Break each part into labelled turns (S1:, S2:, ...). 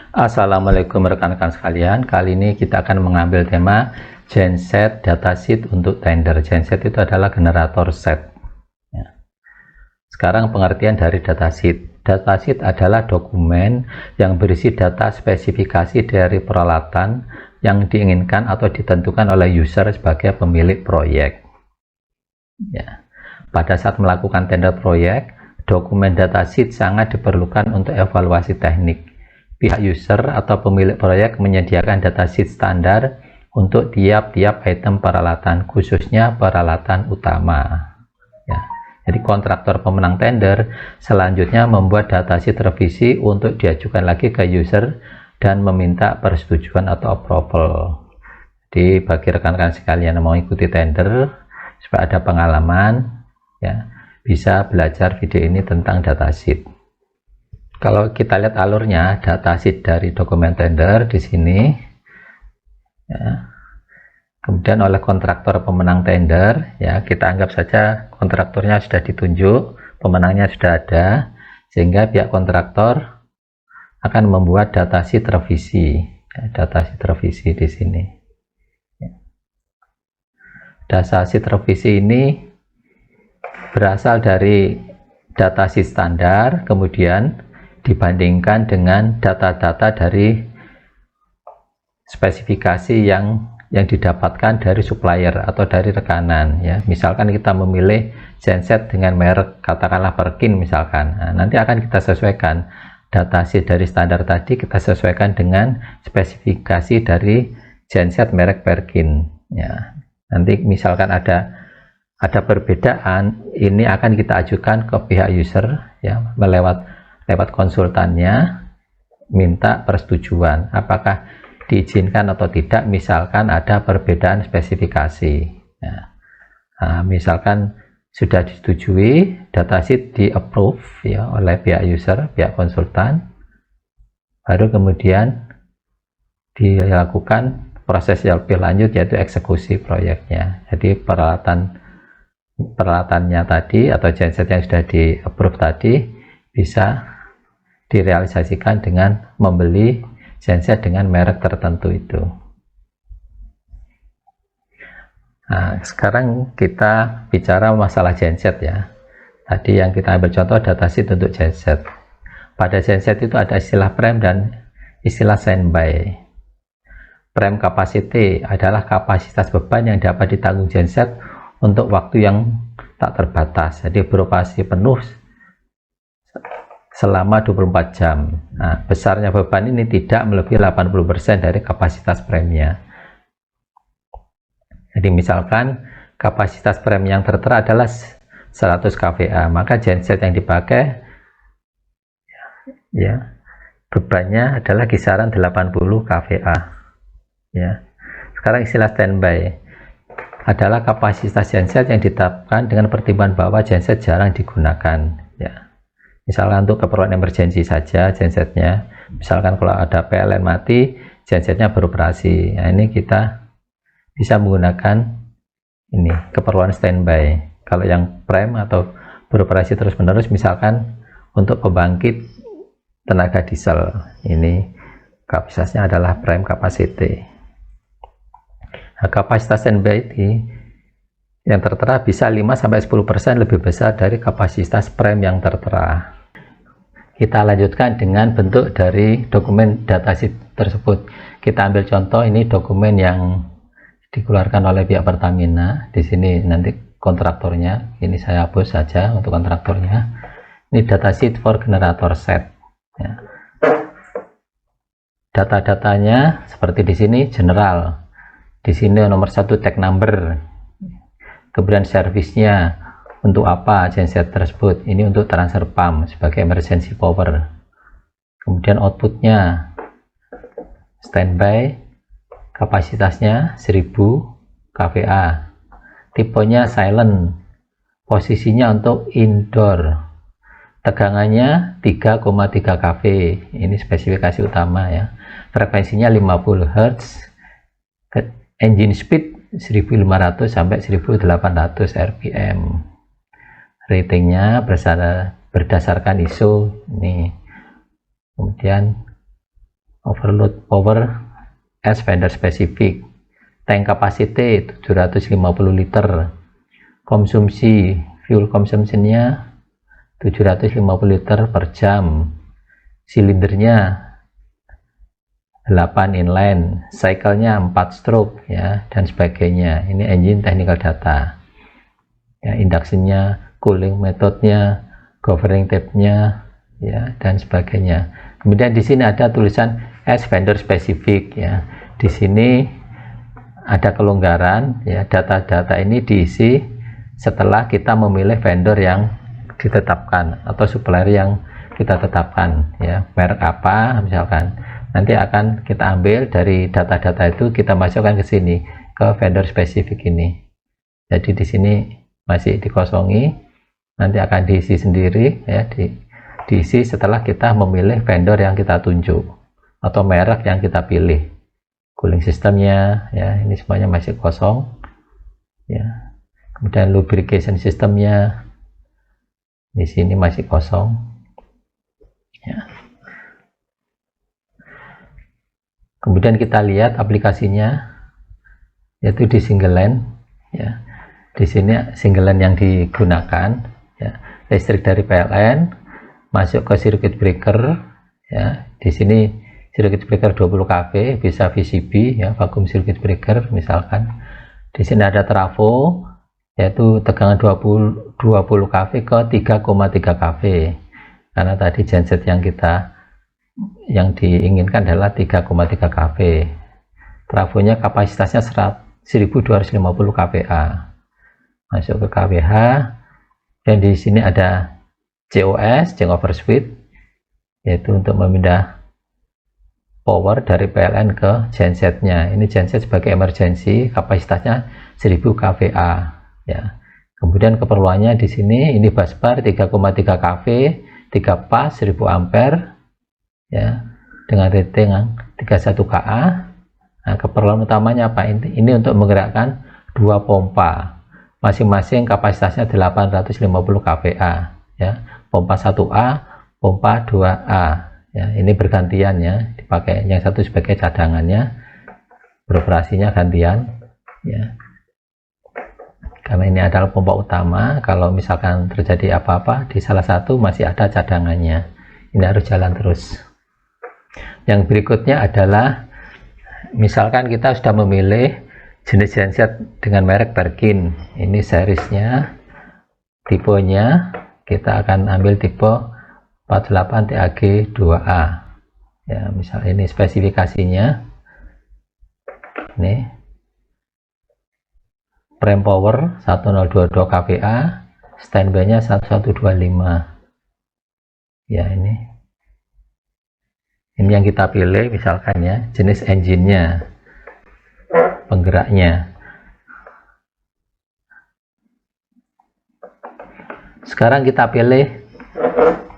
S1: Assalamualaikum rekan-rekan sekalian. Kali ini kita akan mengambil tema genset datasheet untuk tender. Genset itu adalah generator set. Sekarang pengertian dari datasheet. Datasheet adalah dokumen yang berisi data spesifikasi dari peralatan yang diinginkan atau ditentukan oleh user sebagai pemilik proyek. Pada saat melakukan tender proyek, dokumen datasheet sangat diperlukan untuk evaluasi teknik. Pihak user atau pemilik proyek menyediakan datasheet standar untuk tiap-tiap item peralatan, khususnya peralatan utama. Jadi kontraktor pemenang tender selanjutnya membuat datasheet revisi untuk diajukan lagi ke user dan meminta persetujuan atau approval. Jadi bagi rekan-rekan sekalian yang mau ikuti tender supaya ada pengalaman, bisa belajar video ini tentang datasheet. Kalau kita lihat alurnya, datasheet dari dokumen tender di sini, kemudian oleh kontraktor pemenang tender, kita anggap saja kontraktornya sudah ditunjuk, pemenangnya sudah ada, sehingga pihak kontraktor akan membuat datasheet revisi, datasheet revisi di sini. Datasheet revisi ini berasal dari datasheet standar, kemudian dibandingkan dengan data-data dari spesifikasi yang didapatkan dari supplier atau dari rekanan. Misalkan kita memilih genset dengan merek katakanlah Perkin misalkan, nanti akan kita sesuaikan datasheet dari standar tadi, kita sesuaikan dengan spesifikasi dari genset merek Perkin. Nanti misalkan ada perbedaan, ini akan kita ajukan ke pihak user, lewat konsultannya, minta persetujuan apakah diizinkan atau tidak. Misalkan ada perbedaan spesifikasi, misalkan sudah disetujui, datasheet di approve oleh pihak user, pihak konsultan, baru kemudian dilakukan proses yang lebih lanjut, yaitu eksekusi proyeknya. Jadi peralatannya tadi atau genset yang sudah di approve tadi bisa direalisasikan dengan membeli genset dengan merek tertentu itu. Nah, sekarang kita bicara masalah genset ya. Tadi yang kita ambil contoh datasheet untuk genset. Pada genset itu ada istilah prem dan istilah standby. Prem capacity adalah kapasitas beban yang dapat ditanggung genset untuk waktu yang tak terbatas. Jadi beroperasi penuh selama 24 jam. Nah, besarnya beban ini tidak melebihi 80% dari kapasitas premnya. Jadi misalkan kapasitas prem yang tertera adalah 100 kVA, maka genset yang dipakai bebannya adalah kisaran 80 kVA. Sekarang istilah standby adalah kapasitas genset yang ditetapkan dengan pertimbangan bahwa genset jarang digunakan. Misalkan untuk keperluan emergensi saja gensetnya, misalkan kalau ada PLN mati, gensetnya beroperasi. Nah, ini kita bisa menggunakan ini keperluan standby. Kalau yang prime atau beroperasi terus-menerus, misalkan untuk pembangkit tenaga diesel, ini kapasitasnya adalah prime capacity. Nah, kapasitas standby ini yang tertera bisa 5-10% lebih besar dari kapasitas prime yang tertera. Kita lanjutkan dengan bentuk dari dokumen datasheet tersebut. Kita ambil contoh, ini dokumen yang dikeluarkan oleh pihak Pertamina. Di sini nanti kontraktornya, ini saya hapus saja untuk kontraktornya. Ini datasheet for generator set. Data-datanya seperti di sini general. Di sini nomor 1 tag number, kemudian servisnya untuk apa genset tersebut, ini untuk transfer pump sebagai emergency power, kemudian outputnya standby, kapasitasnya 1000 kVA, tipenya silent, posisinya untuk indoor, tegangannya 3,3 kV, ini spesifikasi utama frekuensinya 50 Hz, engine speed 1500 sampai 1800 rpm, ratingnya berdasarkan ISO ini, kemudian overload power as vendor specific. Tank capacity 750 liter. Konsumsi fuel consumption-nya 750 liter per jam. Silindernya 8 inline, cycle-nya 4 stroke ya, dan sebagainya. Ini engine technical data. Ya, induction-nya, cooling metode-nya, governing tape-nya ya, dan sebagainya. Kemudian di sini ada tulisan as vendor specific ya. Di sini ada kelonggaran ya, data-data ini diisi setelah kita memilih vendor yang ditetapkan atau supplier yang kita tetapkan ya, merek apa misalkan. Nanti akan kita ambil dari data-data itu, kita masukkan ke sini ke vendor spesifik ini. Jadi di sini masih dikosongi, nanti akan diisi sendiri ya, diisi setelah kita memilih vendor yang kita tunjuk atau merek yang kita pilih. Cooling sistemnya ya, ini semuanya masih kosong ya. Kemudian lubrication sistemnya di sini masih kosong ya. Kemudian kita lihat aplikasinya, yaitu di single line ya. Di sini single line yang digunakan ya, listrik dari PLN masuk ke circuit breaker ya. Di sini circuit breaker 20 kV, bisa VCB ya, vacuum circuit breaker misalkan. Di sini ada trafo, yaitu tegangan 20 kV ke 3,3 kV, karena tadi genset yang diinginkan adalah 3,3 kV. Trafonya kapasitasnya 1250 kVA. Masuk ke kWh, dan di sini ada COS, change over switch, yaitu untuk memindah power dari PLN ke gensetnya. Ini genset sebagai emergency, kapasitasnya 1000 kVA ya. Kemudian keperluannya di sini, ini busbar 3,3 kV, 3 pas 1000 ampere ya, dengan rating 31 kA. Nah, keperluan utamanya apa? Ini untuk menggerakkan 2 pompa, masing-masing kapasitasnya 850 kVA ya. Pompa 1A, pompa 2A ya. Ini bergantian ya, dipakai yang satu sebagai cadangannya, beroperasinya gantian ya. Karena ini adalah pompa utama, kalau misalkan terjadi apa-apa di salah satu masih ada cadangannya. Ini harus jalan terus. Yang berikutnya adalah, misalkan kita sudah memilih jenis genset dengan merek Perkin. Ini seriesnya, tipenya kita akan ambil tipe 48 TAG2A ya. Misal ini spesifikasinya, ini prime power 1022 kVA, standby nya 1125 ya. Ini yang kita pilih misalkan ya, jenis engine-nya, penggeraknya. Sekarang kita pilih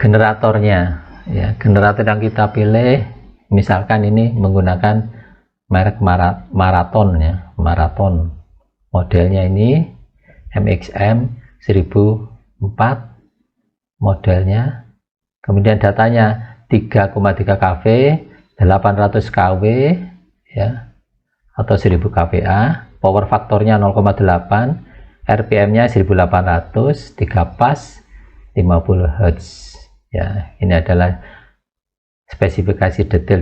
S1: generatornya ya. Generator yang kita pilih misalkan ini menggunakan merek Marathon ya, Marathon. Modelnya ini MXM 1004 modelnya. Kemudian datanya 3,3 kV, 800 kW ya, atau 1000 kVA. Power faktornya 0,8, RPM-nya 1800, 3 pas 50 Hz ya. Ini adalah spesifikasi detail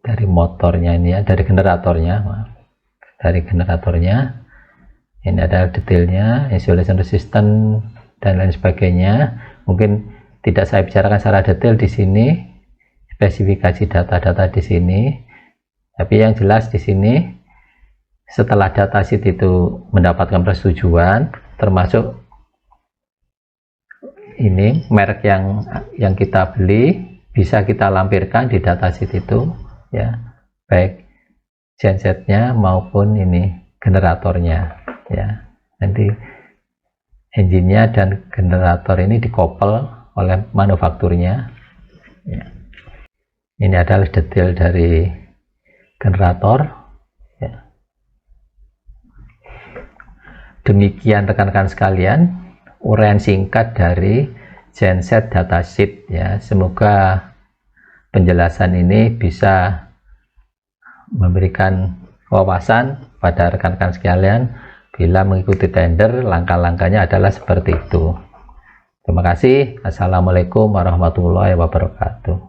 S1: dari motornya ini ya, dari generatornya, maaf. Dari generatornya ini ada detailnya, isolation resistant dan lain sebagainya. Mungkin tidak saya bicarakan secara detail di sini, spesifikasi data-data di sini. Tapi yang jelas di sini, setelah datasheet itu mendapatkan persetujuan, termasuk ini merek yang kita beli bisa kita lampirkan di datasheet itu ya, baik gensetnya maupun ini generatornya ya. Nanti engine-nya dan generator ini dikoppel oleh manufakturnya ya. Ini adalah detail dari generator ya. Demikian rekan-rekan sekalian, uraian singkat dari genset datasheet ya. Semoga penjelasan ini bisa memberikan wawasan pada rekan-rekan sekalian bila mengikuti tender. Langkah-langkahnya adalah seperti itu. Terima kasih. Assalamualaikum warahmatullahi wabarakatuh.